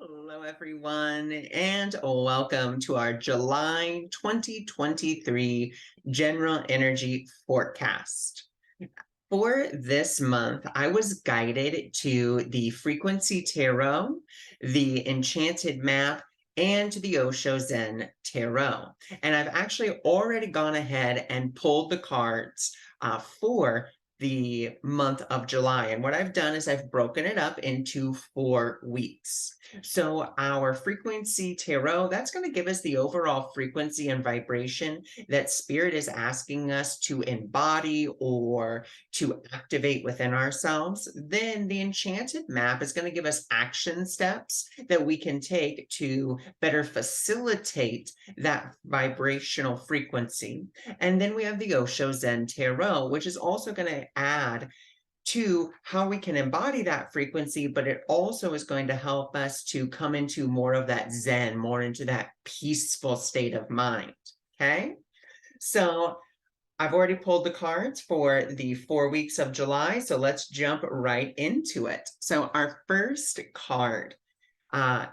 Hello, everyone, and welcome to our July 2023 General Energy Forecast. For this month, I was guided to the Frequency Tarot, the Enchanted Map, and to the Osho Zen Tarot. And I've actually already gone ahead and pulled the cards for the month of July. And what I've done is I've broken it up into 4 weeks. So our frequency tarot, that's going to give us the overall frequency and vibration that spirit is asking us to embody or to activate within ourselves. Then the enchanted map is going to give us action steps that we can take to better facilitate that vibrational frequency. And then we have the Osho Zen Tarot, which is also going to add to how we can embody that frequency, but it also is going to help us to come into more of that Zen, more into that peaceful state of mind. Okay. So I've already pulled the cards for the 4 weeks of July. So let's jump right into it. So our first card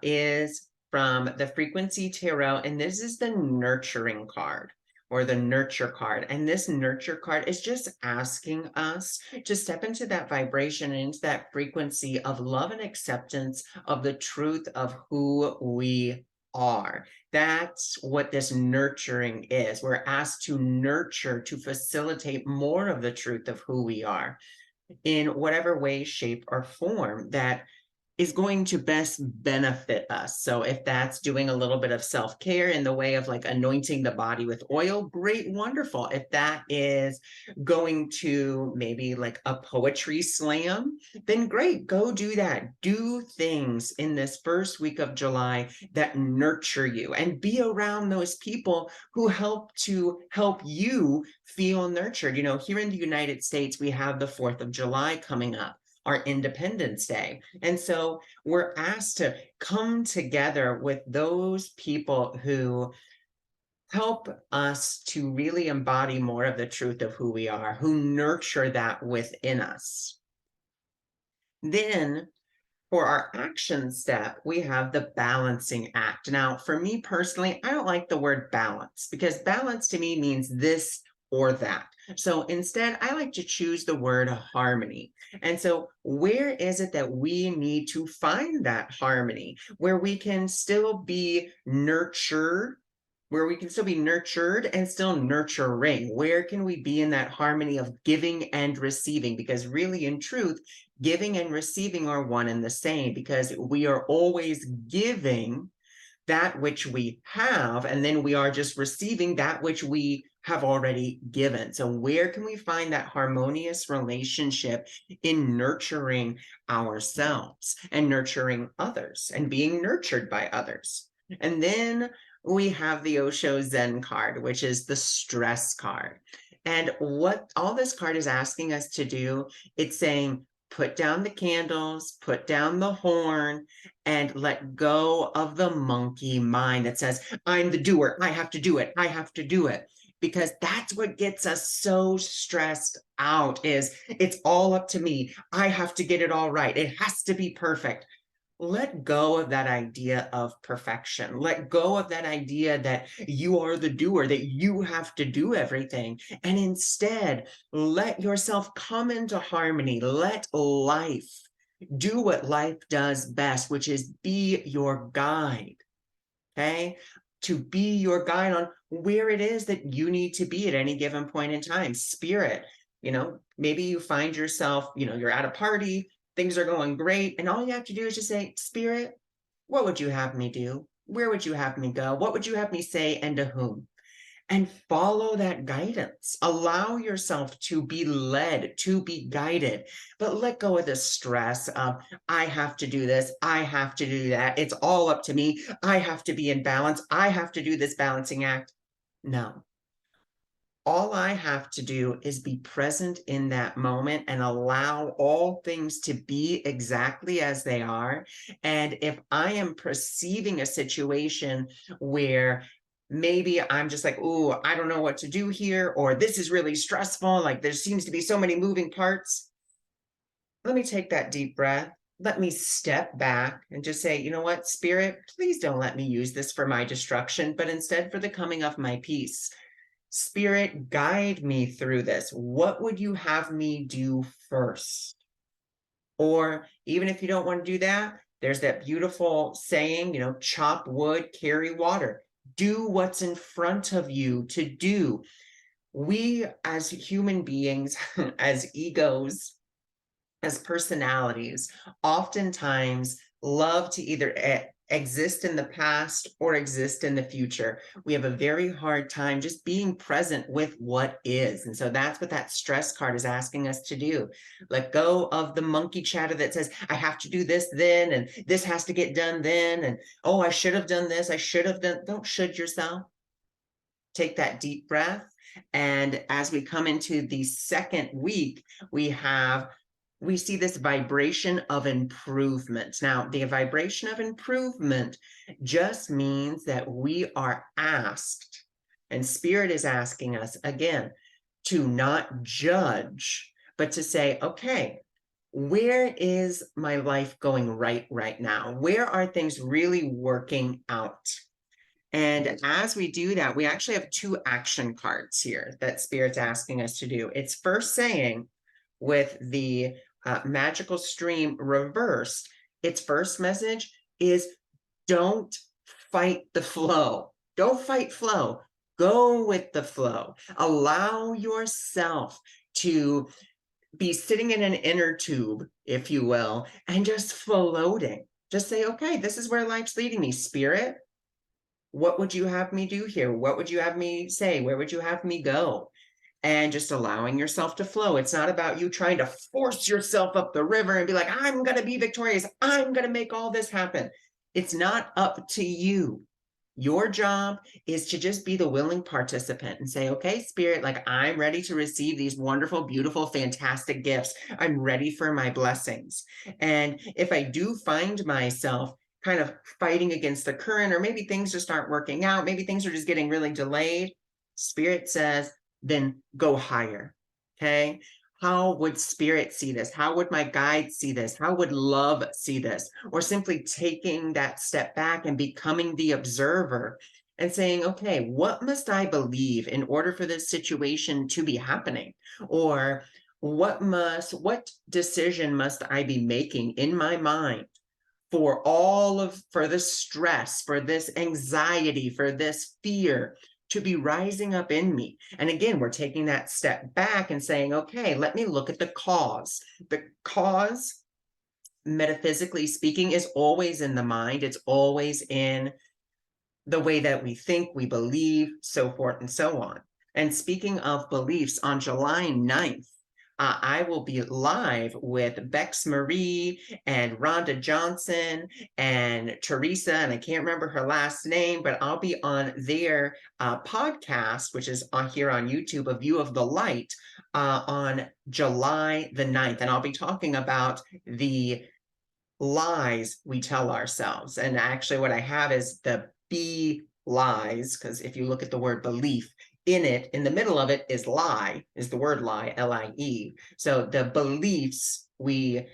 is from the Frequency Tarot, and this is the Nurturing card or the Nurture card. And this Nurture card is just asking us to step into that vibration and into that frequency of love and acceptance of the truth of who we are. That's what this nurturing is. We're asked to nurture, to facilitate more of the truth of who we are in whatever way, shape, or form that is going to best benefit us. So if that's doing a little bit of self-care in the way of like anointing the body with oil, great, wonderful. If that is going to maybe like a poetry slam, then great, go do that. Do things in this first week of July that nurture you and be around those people who help you feel nurtured. You know, here in the United States, we have the 4th of July coming up, our Independence Day. And so we're asked to come together with those people who help us to really embody more of the truth of who we are, who nurture that within us. Then for our action step, we have the balancing act. Now, for me personally, I don't like the word balance because balance to me means this or that. So instead, I like to choose the word harmony. And so, where is it that we need to find that harmony where we can still be nurtured? Where we can still be nurtured and still nurturing? Where can we be in that harmony of giving and receiving? Because really, in truth, giving and receiving are one and the same, because we are always giving that which we have, and then we are just receiving that which we have already given. So where can we find that harmonious relationship in nurturing ourselves and nurturing others and being nurtured by others? And then we have the Osho Zen card, which is the stress card. And what all this card is asking us to do, it's saying, put down the candles, put down the horn, and let go of the monkey mind that says, I'm the doer. I have to do it. I have to do it. Because that's what gets us so stressed out, is it's all up to me. I have to get it all right. It has to be perfect. Let go of that idea of perfection. Let go of that idea that you are the doer, that you have to do everything. And instead, let yourself come into harmony. Let life do what life does best, which is be your guide. Okay? To be your guide on where it is that you need to be at any given point in time. Spirit, maybe you find yourself, you're at a party, things are going great, and all you have to do is just say, Spirit, what would you have me do? Where would you have me go? What would you have me say, and to whom? And follow that guidance. Allow yourself to be led, to be guided, but let go of the stress of, I have to do this, I have to do that, it's all up to me, I have to be in balance, I have to do this balancing act. No. All I have to do is be present in that moment and allow all things to be exactly as they are. And if I am perceiving a situation where maybe I'm just like, oh, I don't know what to do here, or this is really stressful, like there seems to be so many moving parts, let me take that deep breath let me step back and just say, you know what, Spirit, please don't let me use this for my destruction, but instead for the coming of my peace. Spirit, guide me through this. What would you have me do first? Or even if you don't want to do that, there's that beautiful saying, chop wood, carry water. Do what's in front of you to do. We as human beings, as egos, as personalities, oftentimes love to either exist in the past or exist in the future. We have a very hard time just being present with what is. And so that's what that stress card is asking us to do. Let go of the monkey chatter that says, I have to do this then, and this has to get done then. And oh, I should have done this. I should have done. Don't should yourself. Take that deep breath. And as we come into the second week, we see this vibration of improvement. Now, the vibration of improvement just means that we are asked, and Spirit is asking us again, to not judge, but to say, okay, where is my life going right now? Where are things really working out? And as we do that, we actually have two action cards here that Spirit's asking us to do. It's first saying, with the magical stream reversed, its first message is don't fight the flow. Don't fight flow. Go with the flow. Allow yourself to be sitting in an inner tube, if you will, and just floating. Just say, okay, this is where life's leading me, Spirit. What would you have me do here? What would you have me say? Where would you have me go? And just allowing yourself to flow. It's not about you trying to force yourself up the river and be like, I'm going to be victorious. I'm going to make all this happen. It's not up to you. Your job is to just be the willing participant and say, okay, Spirit, like I'm ready to receive these wonderful, beautiful, fantastic gifts. I'm ready for my blessings. And if I do find myself kind of fighting against the current, or maybe things just aren't working out, maybe things are just getting really delayed, Spirit says, then go higher. Okay. How would Spirit see this? How would my guide see this? How would love see this? Or simply taking that step back and becoming the observer and saying, okay, what must I believe in order for this situation to be happening? Or what decision must I be making in my mind for this stress, for this anxiety, for this fear to be rising up in me? And again, we're taking that step back and saying, okay, let me look at the cause. The cause, metaphysically speaking, is always in the mind. It's always in the way that we think, we believe, so forth and so on. And speaking of beliefs, on July 9th, I will be live with Bex Marie and Rhonda Johnson and Teresa, and I can't remember her last name, but I'll be on their podcast, which is on here on YouTube, A View of the Light, on July the 9th. And I'll be talking about the lies we tell ourselves. And actually, what I have is the B lies, because if you look at the word belief, in it, in the middle of it is lie, is the word lie, L-I-E. So the beliefs we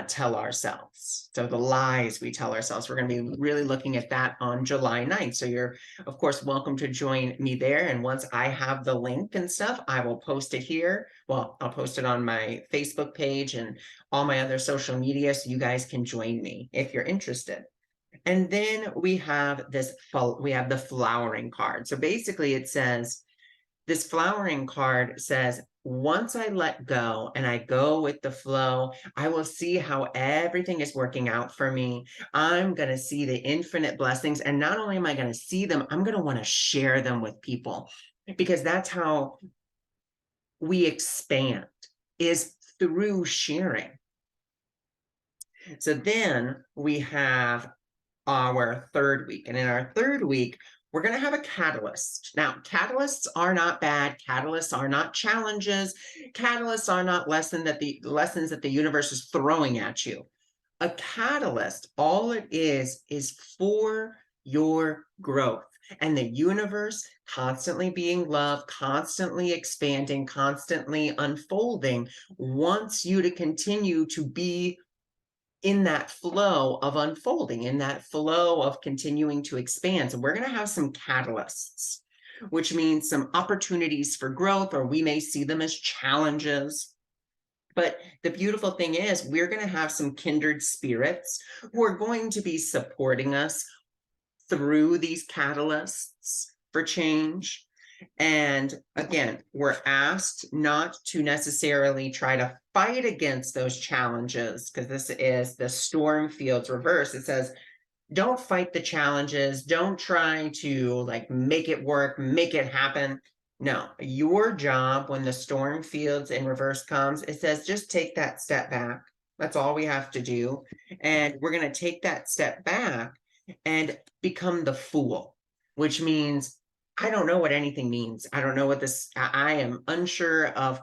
tell ourselves. So the lies we tell ourselves. We're going to be really looking at that on July 9th. So you're, of course, welcome to join me there. And once I have the link and stuff, I will post it here. Well, I'll post it on my Facebook page and all my other social media, so you guys can join me if you're interested. And then we have the flowering card. So basically it says, this flowering card says, once I let go and I go with the flow, I will see how everything is working out for me. I'm going to see the infinite blessings. And not only am I going to see them, I'm going to want to share them with people, because that's how we expand, is through sharing. So then we have our third week. And in our third week, we're going to have a catalyst. Now, catalysts are not bad. Catalysts are not challenges. Catalysts are not lessons that the universe is throwing at you. A catalyst, all it is for your growth. And the universe, constantly being love, constantly expanding, constantly unfolding, wants you to continue to be in that flow of unfolding, in that flow of continuing to expand. So we're going to have some catalysts, which means some opportunities for growth, or we may see them as challenges. But the beautiful thing is, we're going to have some kindred spirits who are going to be supporting us through these catalysts for change. And again, we're asked not to necessarily try to fight against those challenges, because this is the storm fields reverse. It says, don't fight the challenges. Don't try to like make it work, make it happen. No, your job when the storm fields in reverse comes, it says just take that step back. That's all we have to do. And we're going to take that step back and become the fool, which means I don't know what anything means. I don't know what this, I am unsure of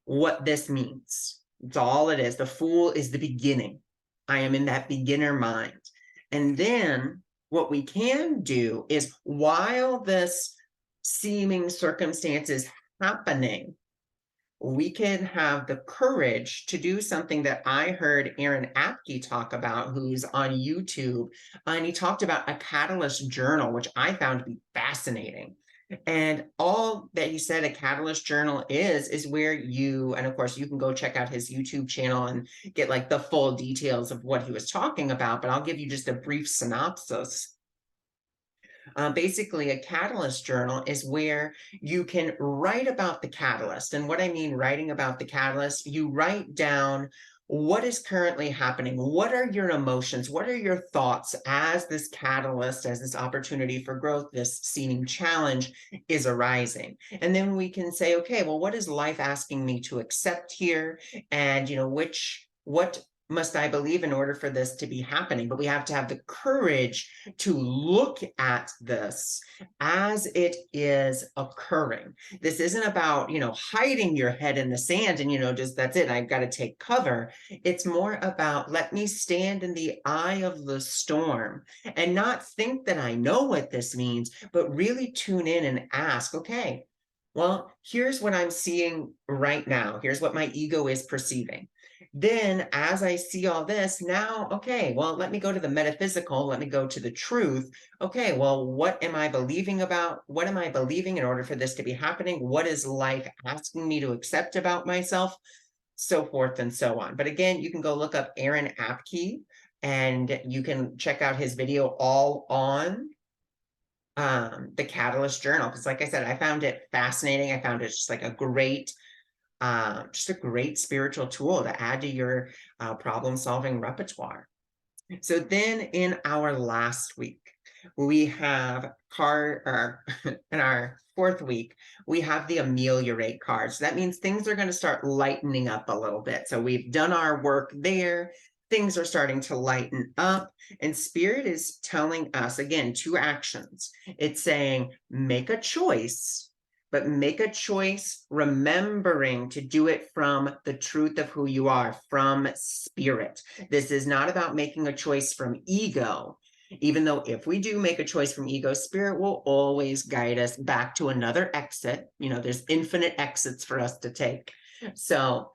what this means. It's all it is. The fool is the beginning. I am in that beginner mind. And then what we can do is, while this seeming circumstance is happening, we can have the courage to do something that I heard Aaron Apke talk about, who's on YouTube. And he talked about a catalyst journal, which I found to be fascinating. And all that he said a catalyst journal is where you, and of course you can go check out his YouTube channel and get like the full details of what he was talking about, but I'll give you just a brief synopsis. Basically, a catalyst journal is where you can write about the catalyst. And what I mean writing about the catalyst, you write down what is currently happening. What are your emotions? What are your thoughts as this catalyst, as this opportunity for growth, this seeming challenge is arising? And then we can say, okay, well, what is life asking me to accept here? And, what must I believe in order for this to be happening? But we have to have the courage to look at this as it is occurring. This isn't about, hiding your head in the sand and, just that's it, I've got to take cover. It's more about, let me stand in the eye of the storm and not think that I know what this means, but really tune in and ask, okay, well, here's what I'm seeing right now. Here's what my ego is perceiving. Then as I see all this now, okay, well, let me go to the metaphysical, let me go to the truth. Okay, well, what am I believing about? What am I believing in order for this to be happening? What is life asking me to accept about myself? So forth and so on. But again, you can go look up Aaron Apke and you can check out his video all on the Catalyst Journal. Because like I said, I found it fascinating. I found it just like just a great spiritual tool to add to your problem-solving repertoire. So then in our last week, we have in our fourth week, we have the ameliorate card. So that means things are going to start lightening up a little bit. So we've done our work there. Things are starting to lighten up. And Spirit is telling us, again, two actions. It's saying, make a choice, but make a choice remembering to do it from the truth of who you are, from Spirit. This is not about making a choice from ego, even though if we do make a choice from ego, Spirit will always guide us back to another exit. There's infinite exits for us to take. So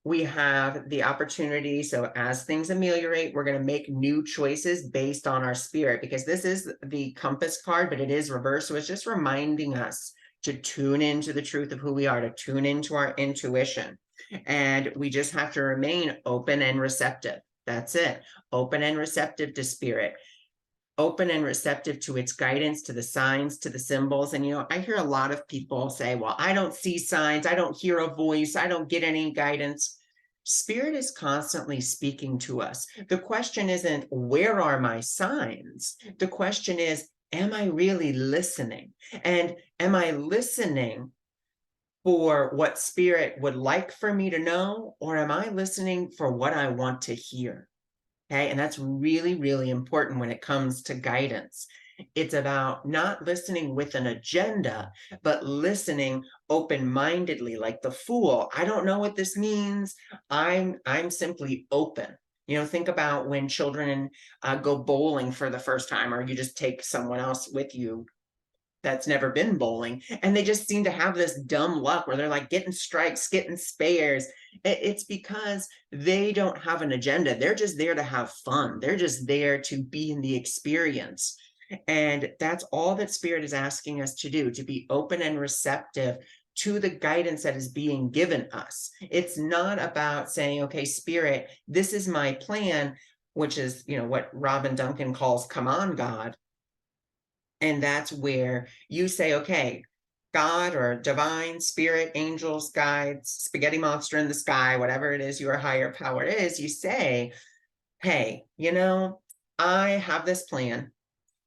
we have the opportunity. So as things ameliorate, we're going to make new choices based on our Spirit, because this is the compass card, but it is reversed. So it's just reminding us to tune into the truth of who we are, to tune into our intuition. And we just have to remain open and receptive. That's it. Open and receptive to Spirit. Open and receptive to its guidance, to the signs, to the symbols. And, I hear a lot of people say, well, I don't see signs. I don't hear a voice. I don't get any guidance. Spirit is constantly speaking to us. The question isn't, where are my signs? The question is, am I really listening? And am I listening for what Spirit would like for me to know? Or am I listening for what I want to hear? Okay, and that's really, really important when it comes to guidance. It's about not listening with an agenda, but listening open-mindedly, like the fool. I don't know what this means. I'm simply open. Think about when children go bowling for the first time, or you just take someone else with you that's never been bowling, and they just seem to have this dumb luck where they're like getting strikes, getting spares, It's because they don't have an agenda. They're just there to have fun. They're just there to be in the experience. And that's all that Spirit is asking us to do, to be open and receptive to the guidance that is being given us. It's not about saying, okay, Spirit, this is my plan, which is, what Robin Duncan calls come on, God. And that's where you say, okay, God or divine spirit, angels, guides, spaghetti monster in the sky, whatever it is your higher power is, you say, hey, I have this plan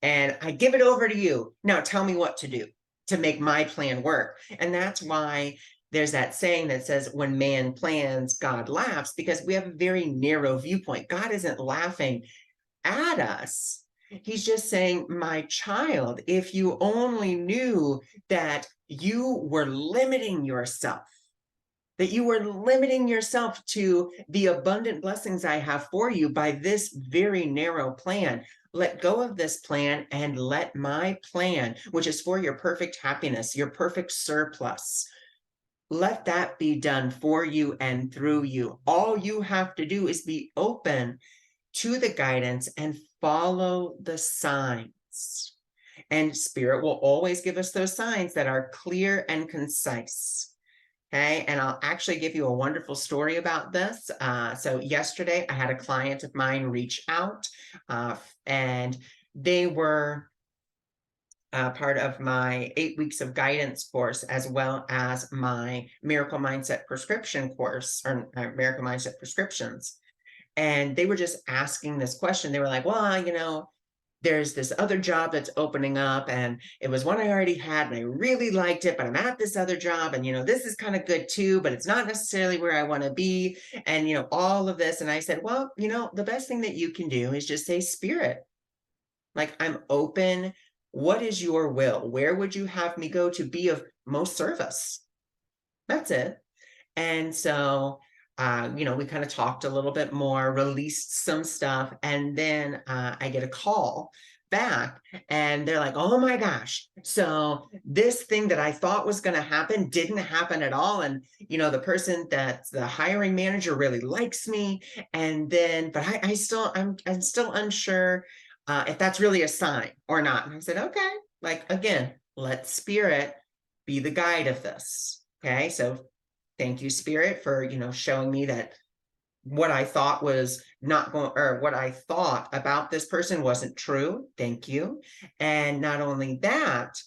and I give it over to you. Now tell me what to do to make my plan work. And that's why there's that saying that says, when man plans, God laughs, because we have a very narrow viewpoint. God isn't laughing at us. He's just saying, my child, if you only knew that you were limiting yourself, to the abundant blessings I have for you by this very narrow plan. Let go of this plan and let my plan, which is for your perfect happiness, your perfect surplus, let that be done for you and through you. All you have to do is be open to the guidance and follow the signs. And Spirit will always give us those signs that are clear and concise. Okay, and I'll actually give you a wonderful story about this. So yesterday I had a client of mine reach out, and they were part of my 8 weeks of guidance course, as well as my Miracle Mindset prescription course, or Miracle Mindset prescriptions. And they were just asking this question. They were like, well, there's this other job that's opening up, and it was one I already had and I really liked it, but I'm at this other job, and this is kind of good too, but it's not necessarily where I want to be, and all of this. And I said, well, the best thing that you can do is just say, Spirit, like, I'm open. What is your will? Where would you have me go to be of most service? That's it. And so, we kind of talked a little bit more, released some stuff, and then I get a call back, and they're like, oh my gosh, so this thing that I thought was going to happen didn't happen at all. And, the person that's the hiring manager really likes me. And then, but I'm still unsure if that's really a sign or not. And I said, okay, like, again, let Spirit be the guide of this. Okay, so thank you, Spirit, for showing me that what I thought was not going, or what I thought about this person wasn't true. Thank you. And not only that,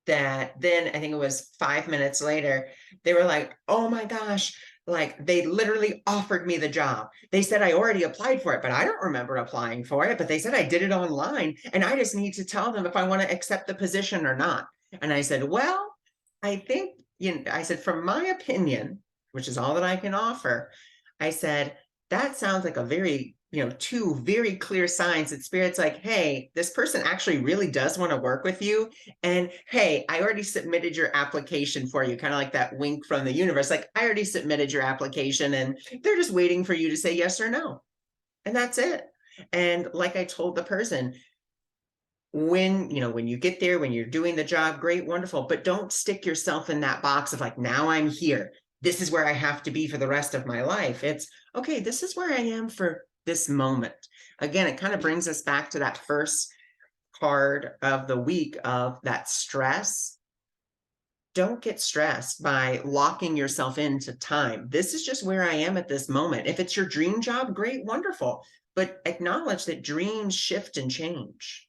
that then I think it was 5 minutes later, they were like, oh my gosh, like, they literally offered me the job. They said I already applied for it, but I don't remember applying for it. But they said I did it online, and I just need to tell them if I want to accept the position or not. And I said, well, I think, I said, from my opinion, which is all that I can offer, I said, that sounds like a very, two very clear signs that Spirit's like, hey, this person actually really does want to work with you. And hey, I already submitted your application for you, kind of like that wink from the universe. Like, I already submitted your application, and they're just waiting for you to say yes or no. And that's it. And like I told the person, when you get there, when you're doing the job, great, wonderful, but don't stick yourself in that box of like, now I'm here, this is where I have to be for the rest of my life. It's okay, this is where I am for this moment. Again, it kind of brings us back to that first card of the week of that stress. Don't get stressed by locking yourself into time. This is just where I am at this moment. If it's your dream job, great, wonderful, but acknowledge that dreams shift and change,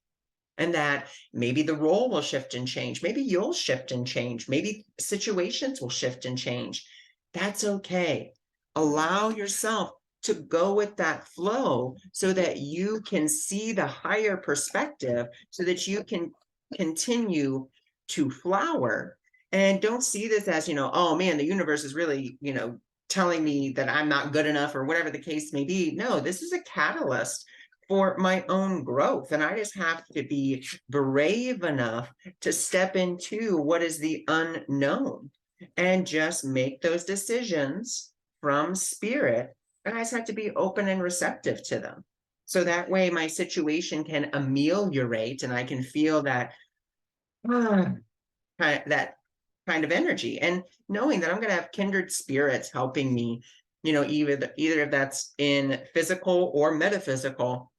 and that maybe the role will shift and change. Maybe you'll shift and change. Maybe situations will shift and change. That's okay. Allow yourself to go with that flow so that you can see the higher perspective, so that you can continue to flower. And don't see this as, oh man, the universe is really, telling me that I'm not good enough, or whatever the case may be. No, this is a catalyst for my own growth. And I just have to be brave enough to step into what is the unknown and just make those decisions from Spirit. And I just have to be open and receptive to them. So that way my situation can ameliorate, and I can feel that, that kind of energy, and knowing that I'm going to have kindred spirits helping me, either if that's in physical or metaphysical,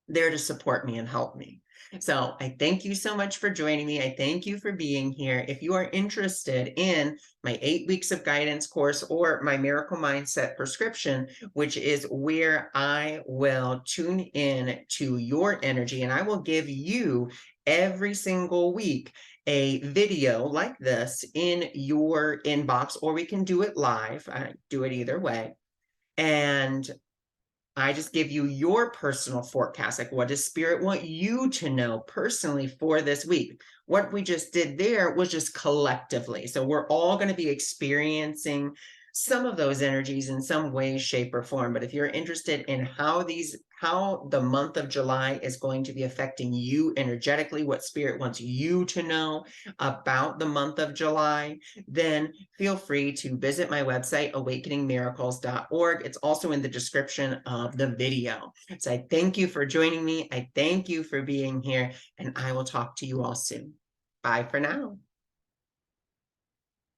there to support me and help me. So I thank you so much for joining me. I thank you for being here. If you are interested in my 8 weeks of guidance course or my miracle mindset prescription, which is where I will tune in to your energy and I will give you every single week a video like this in your inbox, or we can do it live. I do it either way. And I just give you your personal forecast. Like, what does spirit want you to know personally for this week? What we just did there was just collectively. So we're all going to be experiencing some of those energies in some way, shape, or form. But if you're interested in how the month of July is going to be affecting you energetically, what spirit wants you to know about the month of July, then feel free to visit my website, awakeningmiracles.org. It's also in the description of the video. So I thank you for joining me. I thank you for being here, and I will talk to you all soon. Bye for now.